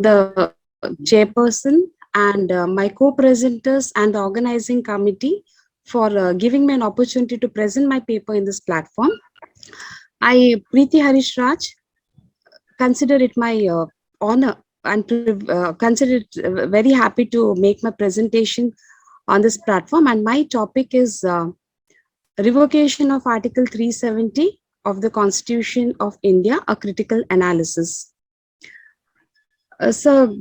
the chairperson and my co-presenters and the organizing committee for giving me an opportunity to present my paper in this platform. I, Preethi Harish Raj, consider it my honor and consider it very happy to make my presentation on this platform. And my topic is revocation of Article 370 of the Constitution of India, a critical analysis. So,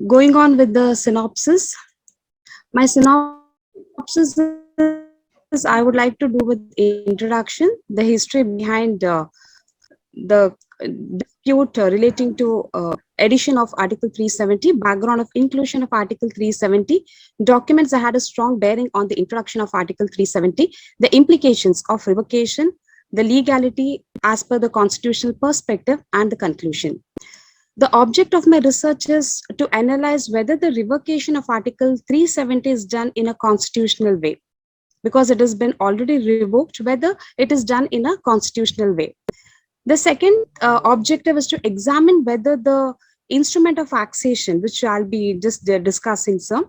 going on with the synopsis, my synopsis is I would like to do with introduction, the history behind the dispute relating to addition of Article 370, background of inclusion of Article 370, documents that had a strong bearing on the introduction of Article 370, the implications of revocation, the legality as per the constitutional perspective, and the conclusion. The object of my research is to analyze whether the revocation of Article 370 is done in a constitutional way, because it has been already revoked, whether it is done in a constitutional way. The second objective is to examine whether the instrument of accession, which I'll be just discussing, sir,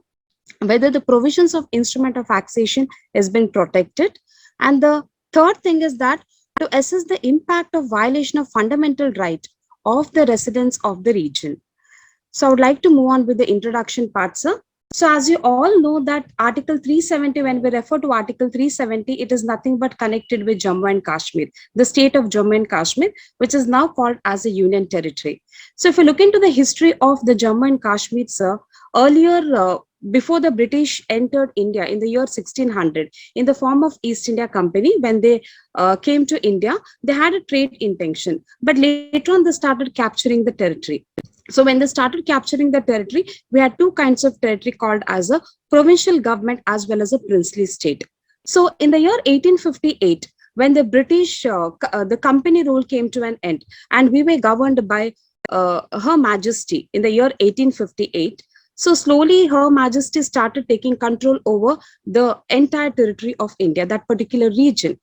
whether the provisions of instrument of accession has been protected. And the third thing is that to assess the impact of violation of fundamental right of the residents of the region. So I would like to move on with the introduction part, sir. So as you all know that Article 370, when we refer to Article 370, it is nothing but connected with Jammu and Kashmir, the state of Jammu and Kashmir, which is now called as a union territory. So if you look into the history of the Jammu and Kashmir, sir, earlier, before the British entered India in the year 1600 in the form of East India Company, when they came to India, they had a trade intention, but later on they started capturing the territory. So when they started capturing the territory, we had two kinds of territory called as a provincial government as well as a princely state. So in the year 1858, when the British, the company rule came to an end and we were governed by Her Majesty in the year 1858, so slowly Her Majesty started taking control over the entire territory of India, that particular region.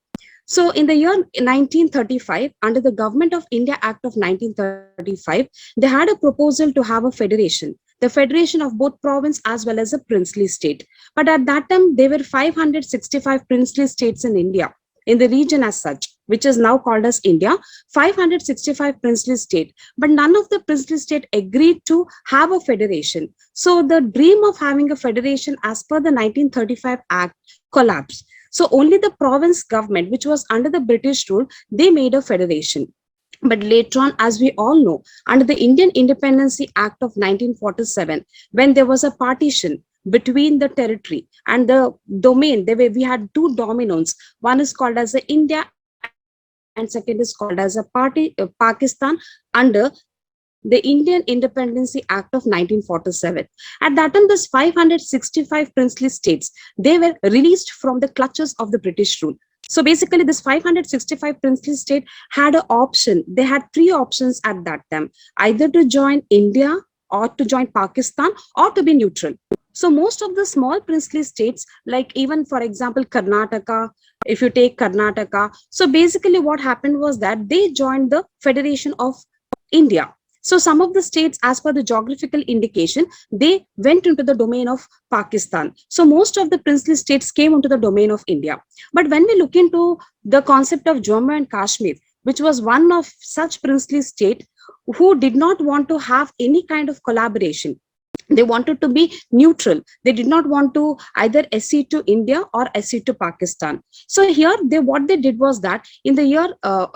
So in the year 1935, under the Government of India Act of 1935, they had a proposal to have a federation, the federation of both province as well as a princely state. But at that time, there were 565 princely states in India, in the region as such, which is now called as India, 565 princely state. But none of the princely state agreed to have a federation. So the dream of having a federation as per the 1935 Act collapsed. So only the province government, which was under the British rule, they made a federation. But later on, as we all know, under the Indian Independency Act of 1947, when there was a partition between the territory and the domain, we had two dominions. One is called as the India and second is called as a Pakistan under the Indian Independency Act of 1947. At that time, this 565 princely states, they were released from the clutches of the British rule. So basically, this 565 princely state had an option. They had three options at that time, either to join India or to join Pakistan or to be neutral. So most of the small princely states, like even for example, Karnataka, if you take Karnataka, so basically what happened was that they joined the Federation of India. So some of the states, as per the geographical indication, they went into the domain of Pakistan. So most of the princely states came into the domain of India. But when we look into the concept of Jammu and Kashmir, which was one of such princely state who did not want to have any kind of collaboration, they wanted to be neutral. They did not want to either accede to India or accede to Pakistan. So here, what they did was that in the year,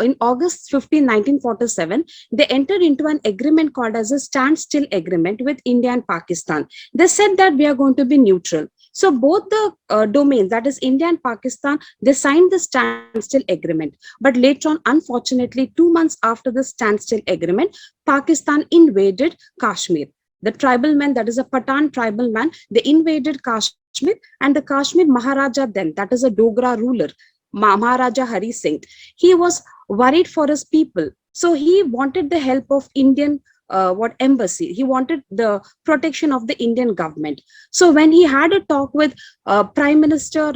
in August 15, 1947, they entered into an agreement called as a standstill agreement with India and Pakistan. They said that we are going to be neutral. So both the domains, that is India and Pakistan, they signed the standstill agreement. But later on, unfortunately, 2 months after the standstill agreement, Pakistan invaded Kashmir. The tribal man, that is a Pathan tribal man, they invaded Kashmir, and the Kashmir Maharaja then, that is a Dogra ruler, Maharaja Hari Singh, he was worried for his people. So he wanted the help of Indian what embassy. He wanted the protection of the Indian government. So when he had a talk with Prime Minister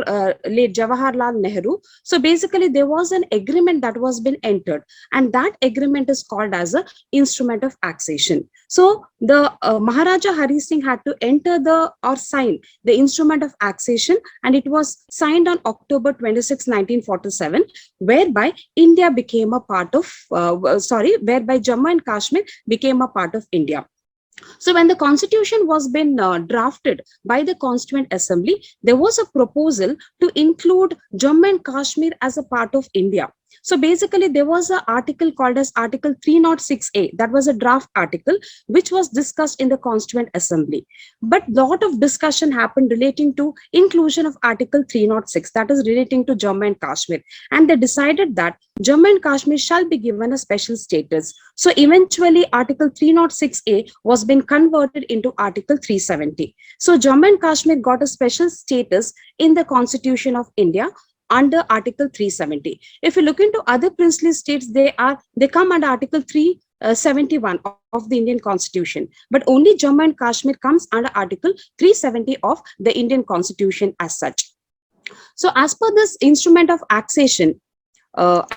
late Jawaharlal Nehru, so basically there was an agreement that was been entered, and that agreement is called as a instrument of accession. So the Maharaja Hari Singh had to enter the or sign the instrument of accession, and it was signed on October 26, 1947, whereby India became a part of whereby Jammu and Kashmir became a part of India. So when the constitution was been drafted by the Constituent Assembly, there was a proposal to include Jammu and Kashmir as a part of India. So basically, there was an article called as Article 306A. That was a draft article which was discussed in the Constituent Assembly. But lot of discussion happened relating to inclusion of Article 306, that is relating to Jammu and Kashmir. And they decided that Jammu and Kashmir shall be given a special status. So eventually, Article 306A was been converted into Article 370. So Jammu and Kashmir got a special status in the Constitution of India under Article 370. If you look into other princely states, they come under Article 371 of the Indian Constitution, but only Jammu and Kashmir comes under Article 370 of the Indian Constitution as such. So as per this instrument of accession, lot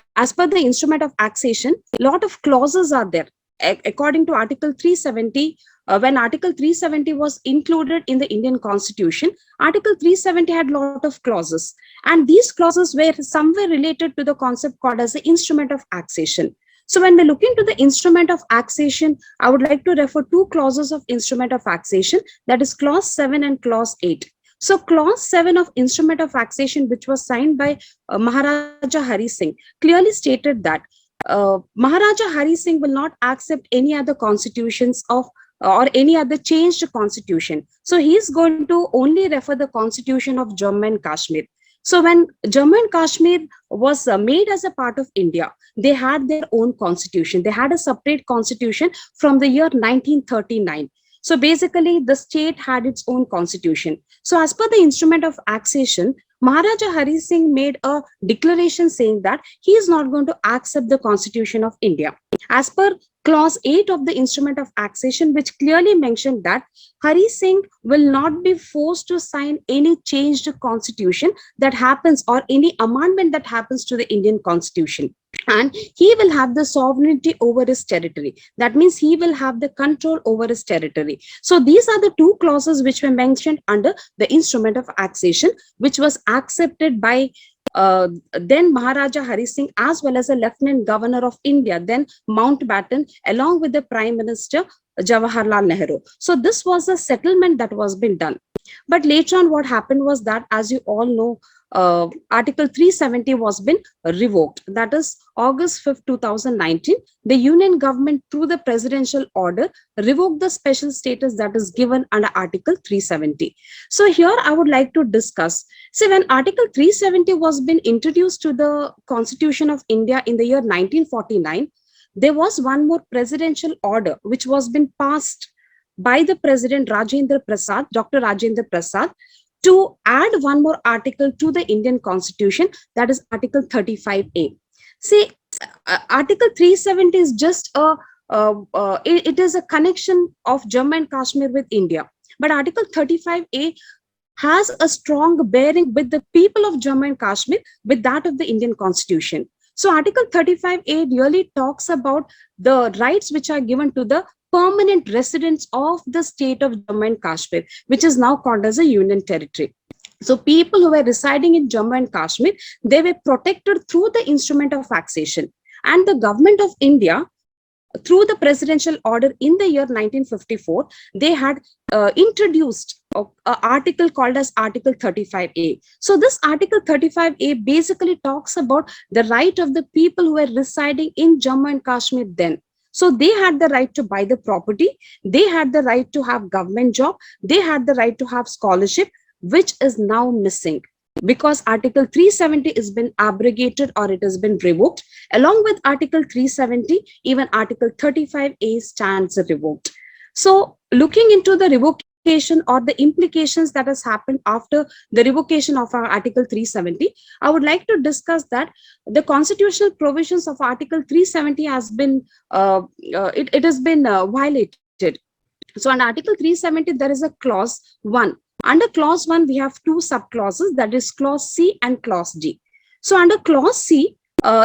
of clauses are there. According to Article 370, when Article 370 was included in the Indian Constitution, Article 370 had a lot of clauses, and these clauses were somewhere related to the concept called as the instrument of accession. So when we look into the instrument of accession, I would like to refer two clauses of instrument of accession, that is Clause 7 and Clause 8. So Clause 7 of instrument of accession, which was signed by Maharaja Hari Singh, clearly stated that Maharaja Hari Singh will not accept any other constitutions of or any other changed constitution. So he is going to only refer the constitution of Jammu and Kashmir. So when Jammu and Kashmir was made as a part of India, they had their own constitution. They had a separate constitution from the year 1939. So basically, the state had its own constitution. So as per the instrument of accession, Maharaja Hari Singh made a declaration saying that he is not going to accept the Constitution of India. As per Clause 8 of the instrument of accession, which clearly mentioned that Hari Singh will not be forced to sign any changed constitution that happens or any amendment that happens to the Indian Constitution. And he will have the sovereignty over his territory. That means he will have the control over his territory. So these are the two clauses which were mentioned under the instrument of accession, which was accepted by then Maharaja Hari Singh as well as a Lieutenant Governor of India, then Mountbatten, along with the Prime Minister Jawaharlal Nehru. So this was a settlement that was been done. But later on, what happened was that, as you all know, Article 370 was been revoked. That is August 5th, 2019. The Union government, through the presidential order, revoked the special status that is given under Article 370. So here I would like to discuss. See, when Article 370 was been introduced to the Constitution of India in the year 1949, there was one more presidential order which was been passed by the President Dr. Rajendra Prasad, to add one more article to the Indian Constitution, that is Article 35A. See, Article 370 is just it is a connection of Jammu and Kashmir with India. But Article 35A has a strong bearing with the people of Jammu and Kashmir with that of the Indian Constitution. So Article 35A really talks about the rights which are given to the permanent residents of the state of Jammu and Kashmir, which is now called as a union territory. So people who were residing in Jammu and Kashmir, they were protected through the instrument of accession. And the government of India, through the presidential order in the year 1954, they had introduced an article called as Article 35A. So this Article 35A basically talks about the right of the people who were residing in Jammu and Kashmir then. So they had the right to buy the property, they had the right to have government job, they had the right to have scholarship, which is now missing because Article 370 has been abrogated or it has been revoked. Along with Article 370, even Article 35A stands revoked. So looking into the revocation or the implications that has happened after the revocation of our Article 370, I would like to discuss that the constitutional provisions of Article 370 has been it has been violated. So under Article 370, there is a clause 1. Under clause 1, we have two subclauses, that is clause C and clause D. So under clause C,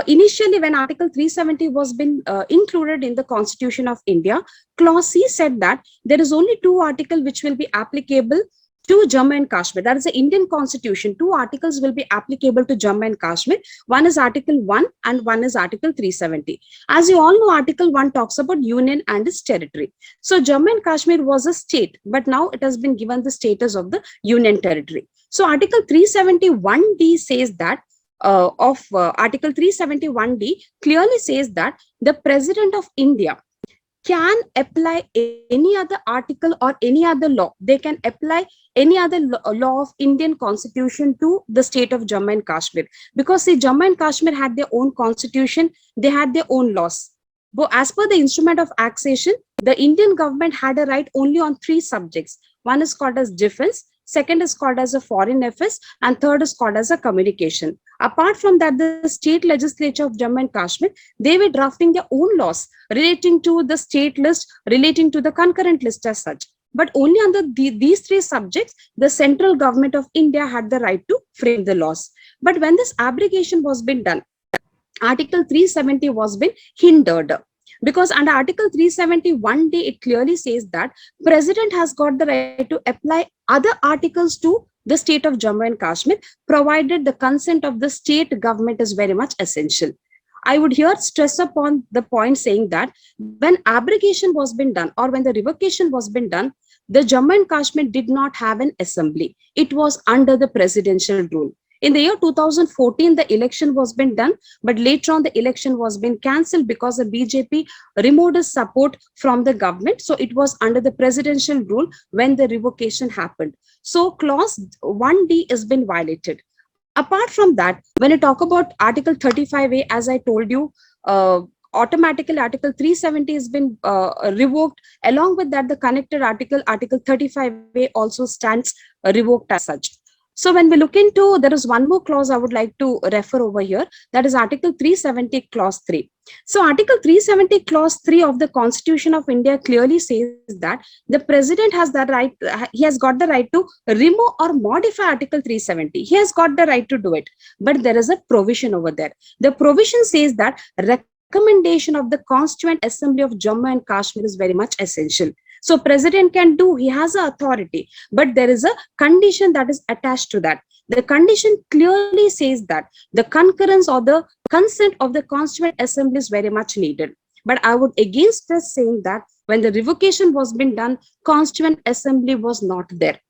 initially when Article 370 was been included in the Constitution of India, clause C said that there is only two articles which will be applicable to Jammu and Kashmir. That is the Indian Constitution. Two articles will be applicable to Jammu and Kashmir. One is Article 1 and one is Article 370. As you all know, Article 1 talks about union and its territory. So Jammu and Kashmir was a state, but now it has been given the status of the union territory. So Article 371D says that Article 371D clearly says that the President of India can apply any other article or any other law. They can apply any other law of Indian Constitution to the state of Jammu and Kashmir. Because see, Jammu and Kashmir had their own constitution, they had their own laws. But as per the instrument of annexation, the Indian government had a right only on three subjects. One is called as defense, second is called as a foreign affairs, and third is called as a communication. Apart from that, the state legislature of Jammu and Kashmir, they were drafting their own laws relating to the state list, relating to the concurrent list as such. But only under these three subjects, the central government of India had the right to frame the laws. But when this abrogation was been done, Article 370 was been hindered. Because under Article 371D, it clearly says that President has got the right to apply other articles to the state of Jammu and Kashmir, provided the consent of the state government is very much essential. I would here stress upon the point saying that when abrogation was been done or when the revocation was been done, the Jammu and Kashmir did not have an assembly. It was under the presidential rule. In the year 2014, the election was been done, but later on the election was been cancelled because the BJP removed its support from the government. So it was under the presidential rule when the revocation happened. So clause 1D has been violated. Apart from that, when you talk about Article 35A, as I told you, automatically Article 370 has been revoked. Along with that, the connected article, Article 35A also stands revoked as such. So when we look into, there is one more clause I would like to refer over here, that is Article 370 Clause 3. So Article 370 Clause 3 of the Constitution of India clearly says that the President has the right, he has got the right to remove or modify Article 370. He has got the right to do it, but there is a provision over there. The provision says that recommendation of the Constituent Assembly of Jammu and Kashmir is very much essential. So President can do, he has an authority, but there is a condition that is attached to that. The condition clearly says that the concurrence or the consent of the Constituent Assembly is very much needed. But I would again stress saying that when the revocation was been done, Constituent Assembly was not there,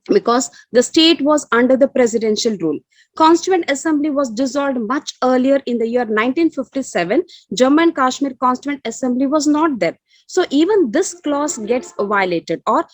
because the state was under the presidential rule. Constituent Assembly was dissolved much earlier in the year 1957. Jammu and Kashmir Constituent Assembly was not there. So even this clause gets violated, or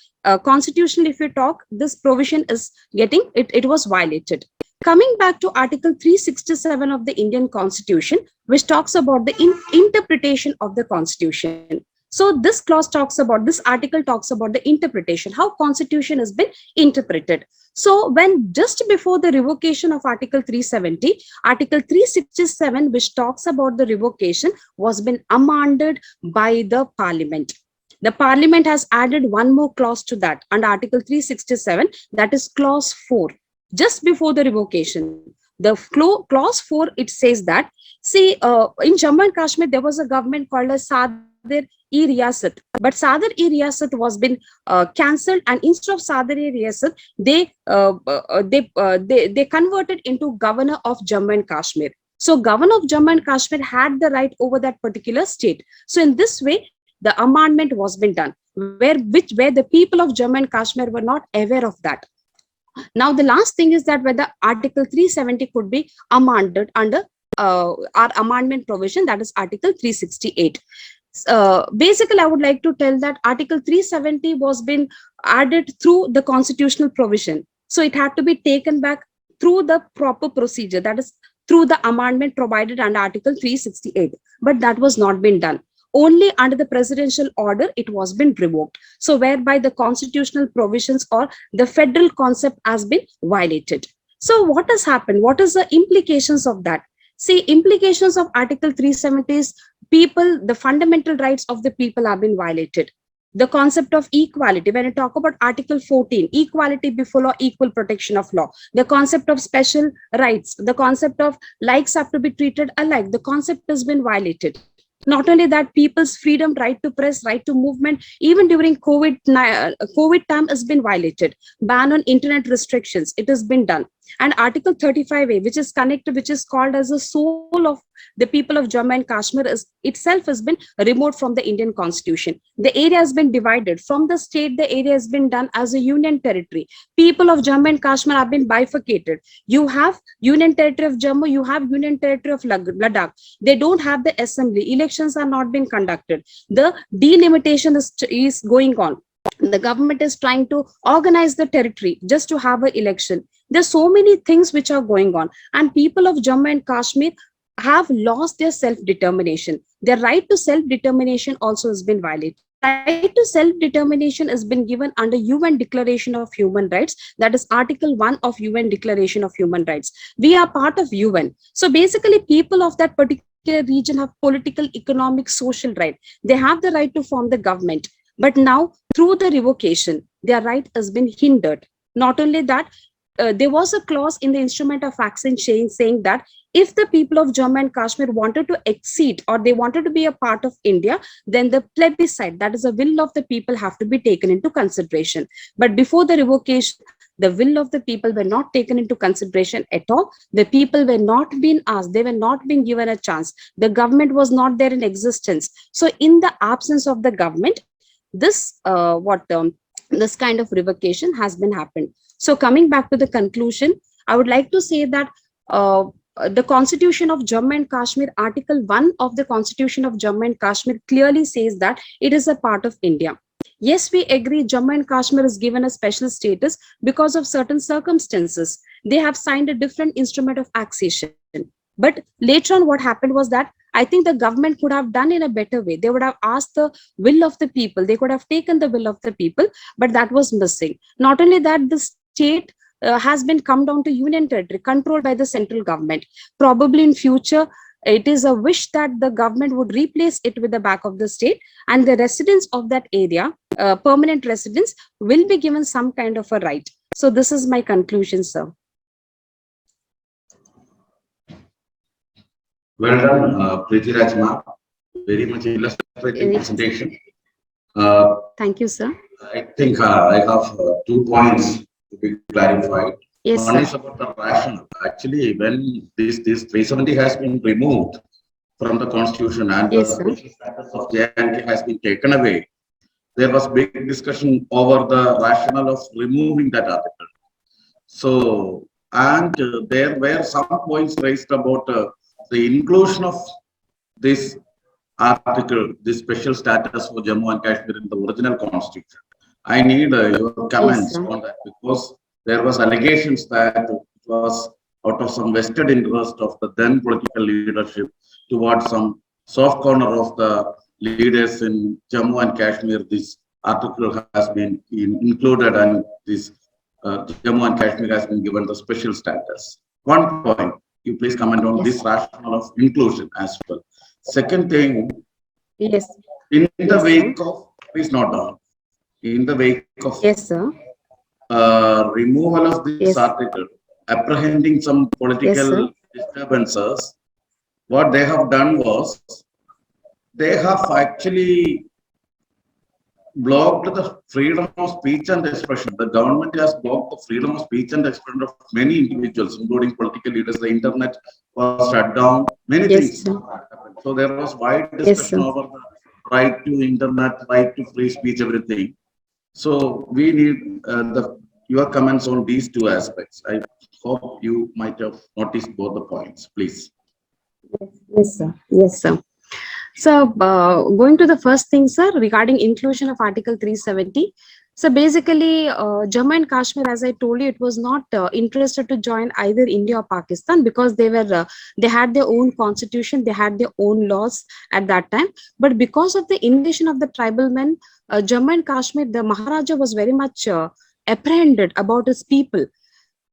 constitutionally, if you talk, this provision is getting, it was violated. Coming back to Article 367 of the Indian Constitution, which talks about the interpretation of the Constitution. So this clause talks about, this article talks about the interpretation, how Constitution has been interpreted. So when just before the revocation of Article 370, Article 367, which talks about the revocation, was been amended by the Parliament. The Parliament has added one more clause to that under Article 367, that is Clause 4, just before the revocation. The Clause 4, it says that, see, in Jammu and Kashmir, there was a government called as Sadr-e-Riyasat, but Sadr-e-Riyasat was been cancelled, and instead of Sadr-e-Riyasat, they converted into Governor of Jammu and Kashmir. So Governor of Jammu and Kashmir had the right over that particular state. So in this way, the amendment was been done, where the people of Jammu and Kashmir were not aware of that. Now, the last thing is that whether Article 370 could be amended under our amendment provision, that is Article 368. Basically, I would like to tell that Article 370 was been added through the constitutional provision. So it had to be taken back through the proper procedure, that is through the amendment provided under Article 368. But that was not been done. only under the presidential order it was been revoked. So whereby the constitutional provisions or the federal concept has been violated. So what has happened? What is the implications of that? See, implications of Article 370 is people, the fundamental rights of the people have been violated. The concept of equality, when I talk about Article 14, equality before law, equal protection of law, the concept of special rights, the concept of likes have to be treated alike, the concept has been violated. Not only that, people's freedom, right to press, right to movement, even during COVID time has been violated. Ban on internet restrictions, it has been done. And Article 35A, which is connected, which is called as the soul of the people of Jammu and Kashmir, is itself has been removed from the Indian Constitution. The area has been divided from the state. The area has been done as a union territory. People of Jammu and Kashmir have been bifurcated. You have Union Territory of Jammu, you have Union Territory of Ladakh. They don't have the assembly. Elections are not being conducted. The delimitation is going on. The government is trying to organize the territory just to have an election. There's so many things which are going on, and people of Jammu and Kashmir have lost their self-determination. Their right to self-determination also has been violated. Right to self-determination has been given under UN Declaration of Human Rights, that is Article 1 of UN Declaration of Human Rights. We are part of UN. So basically, people of that particular region have political, economic, social right. They have the right to form the government. But now, through the revocation, their right has been hindered. Not only that, there was a clause in the instrument of action saying that if the people of Jammu and Kashmir wanted to accede or they wanted to be a part of India, then the plebiscite, that is the will of the people, have to be taken into consideration. But before the revocation, the will of the people were not taken into consideration at all. The people were not being asked. They were not being given a chance. The government was not there in existence. So in the absence of the government, this this kind of revocation has been happened. So coming back to the conclusion, I would like to say that the Constitution of Jammu and Kashmir, Article 1 of the Constitution of Jammu and Kashmir clearly says that it is a part of India. Yes, we agree Jammu and Kashmir is given a special status because of certain circumstances. They have signed a different instrument of accession. But later on, what happened was that I think the government could have done in a better way. They would have asked the will of the people. They could have taken the will of the people, but that was missing. Not only that, the state has been come down to union territory controlled by the central government. Probably in future, it is a wish that the government would replace it with the back of the state, and the residents of that area, permanent residents, will be given some kind of a right. So this is my conclusion, sir. Well done, Preethi Harish Raj. Very much illustrative presentation. Thank you, sir. I think I have 2 points to be clarified. Yes, One sir. is about the rationale. Actually, when this 370 has been removed from the constitution and Yes, the status of J&K has been taken away, there was big discussion over the rationale of removing that article. So, and there were some points raised about the inclusion of this article, this special status for Jammu and Kashmir in the original constitution. I need your comments on that, because there was allegations that it was out of some vested interest of the then political leadership towards some soft corner of the leaders in Jammu and Kashmir. This article has been included, and this Jammu and Kashmir has been given the special status. One point, you please comment on this rationale of inclusion as well. Second thing, yes, in the wake of, please note down, in the wake of yes, sir, removal of this article, apprehending some political disturbances, what they have done was, they have actually blocked the freedom of speech and expression. The government has blocked the freedom of speech and expression of many individuals, including political leaders. The internet was shut down. Many things happened. So there was wide discussion over the right to internet, right to free speech, everything. So we need your comments on these two aspects. I hope you might have noticed both the points, please. Yes, sir. Yes, sir. So going to the first thing, sir, regarding inclusion of Article 370. So basically, Jammu and Kashmir, as I told you, it was not interested to join either India or Pakistan because they had their own constitution, they had their own laws at that time. But because of the invasion of the tribal men, Jammu and Kashmir, the Maharaja was very much apprehended about his people.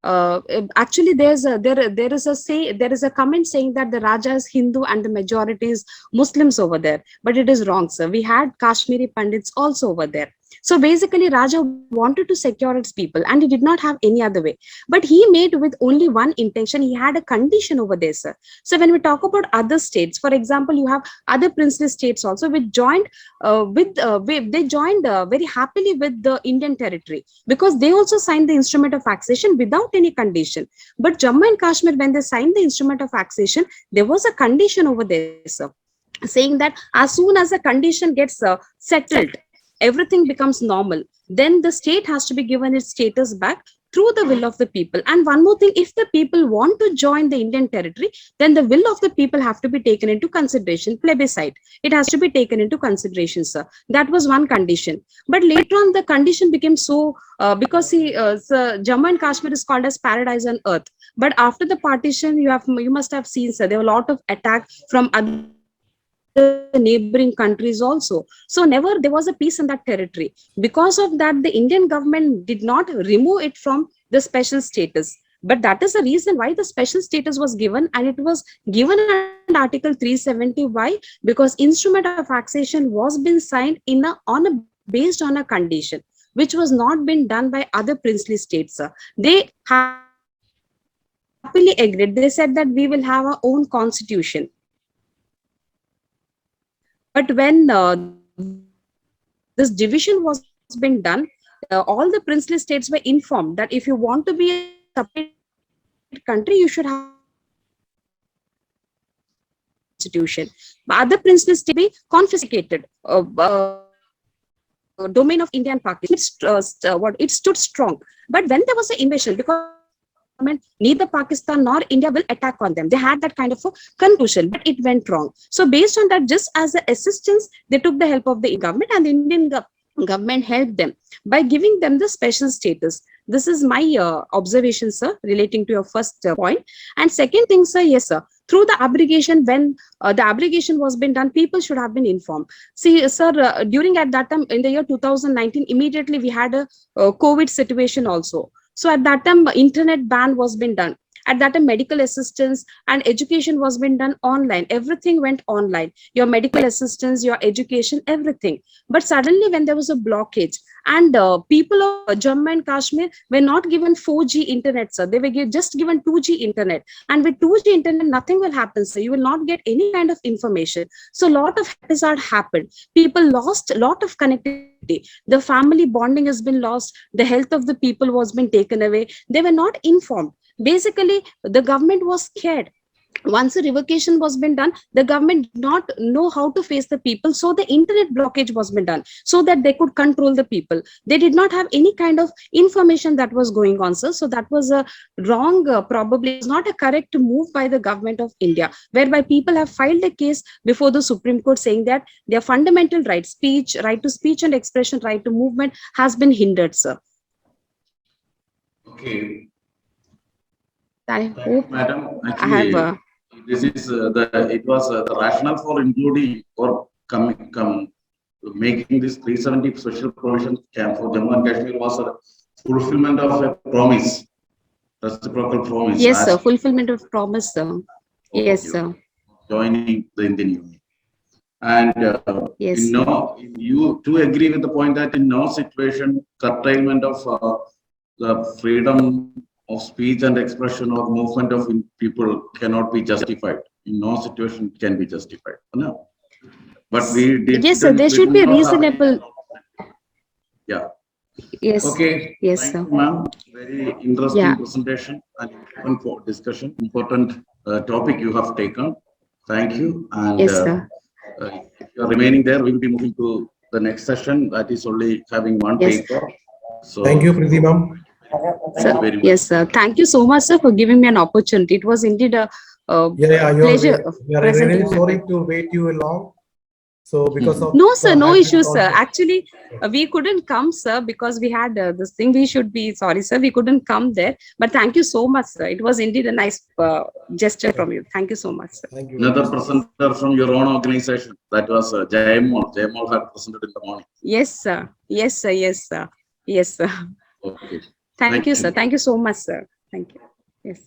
Actually, there is a say, there is a comment saying that the Raja is Hindu and the majority is Muslims over there, but it is wrong, sir. We had Kashmiri Pandits also over there. So basically, Raja wanted to secure its people and he did not have any other way. But he made with only one intention. He had a condition over there, sir. So when we talk about other states, for example, you have other princely states also which joined they joined very happily with the Indian territory because they also signed the instrument of accession without any condition. But Jammu and Kashmir, when they signed the instrument of accession, there was a condition over there, sir, saying that as soon as the condition gets settled, everything becomes normal. Then the state has to be given its status back through the will of the people. And one more thing, if the people want to join the Indian territory, then the will of the people have to be taken into consideration, plebiscite. It has to be taken into consideration, sir. That was one condition. But later on, the condition became so because Jammu and Kashmir is called as paradise on earth. But after the partition, you must have seen, sir, there were a lot of attack from other neighboring countries also. So never there was a peace in that territory. Because of that, the Indian government did not remove it from the special status. But that is the reason why the special status was given, and it was given under Article 370. Why? Because instrument of accession was been signed based on a condition which was not been done by other princely states. They happily agreed. They said that we will have our own constitution. But when this division was been done, all the princely states were informed that if you want to be a separate country, you should have a own constitution. But other princely states were informed that if you want to be a separate country, you should have a constitution. But after the partition, the constitution was confiscated. Domain of India and Pakistan. It stood strong. But when there was an invasion, because the Indian government, neither Pakistan nor India will attack on them. They had that kind of a conclusion, but it went wrong. So based on that, just as the assistance, they took the help of the Indian government, and the government helped them by giving them the special status. This is my observation, sir, relating to your first point. And second thing, sir, yes, sir, through the abrogation, when the abrogation was been done, people should have been informed. See, sir, during at that time in the year 2019, immediately we had a COVID situation also. So at that time, internet ban was been done. At that time, medical assistance and education was been done online. Everything went online. Your medical assistance, your education, everything. But suddenly, when there was a blockage, and people of Jammu and Kashmir were not given 4G internet, sir. They were just given 2G internet. And with 2G internet, nothing will happen, sir. You will not get any kind of information. So a lot of hazard happened. People lost a lot of connectivity. The family bonding has been lost. The health of the people was been taken away. They were not informed. Basically, the government was scared. Once a revocation was been done, the government did not know how to face the people, so the internet blockage was been done so that they could control the people. They did not have any kind of information that was going on, sir. So that was a wrong, probably it was not a correct move by the government of India, whereby people have filed a case before the Supreme Court saying that their fundamental rights, speech, right to speech and expression, right to movement, has been hindered, sir. Okay. I Thank you, hope madam. I have Actually, this is it was the rationale for including or making this 370 special provision camp for Jammu and Kashmir was a fulfillment of a promise, reciprocal promise. yes, As sir, fulfillment of promise, sir. Yes, you sir. joining the Indian Union, and Yes, sir. you do agree with the point that in no situation curtailment of the freedom of speech and expression or movement of people cannot be justified. In no situation it can be justified. No. But Yes, sir. There we should do be not have any. reasonable. Yeah. Yes, Okay. yes, Thank sir. you, ma'am. Very interesting Yeah, presentation and open for discussion. Important topic you have taken. Thank you. And yes, sir. if you are remaining there, we will be moving to the next session that is only having one Yes, paper. So Thank you, Preethi ma'am. thank sir. you very much. Yes, sir. Thank you so much, sir, for giving me an opportunity. It was indeed a Yeah, pleasure we are really presenting my sorry paper. to wait you long. So because of No, sir, the no bandwidth issues, sir. also. Actually, we couldn't come, sir, because we had this thing. We should be sorry, sir. We couldn't come there. But thank you so much, sir. It was indeed a nice gesture from you. Thank you so much, sir. Thank you very Another much. presenter from your own organization, that was Jayamol. Jayamol had presented in the morning. Yes, sir. Yes, sir. Yes, sir. Yes, sir. Okay. Thank you, sir. Thank you so much, sir. Thank you. Yes.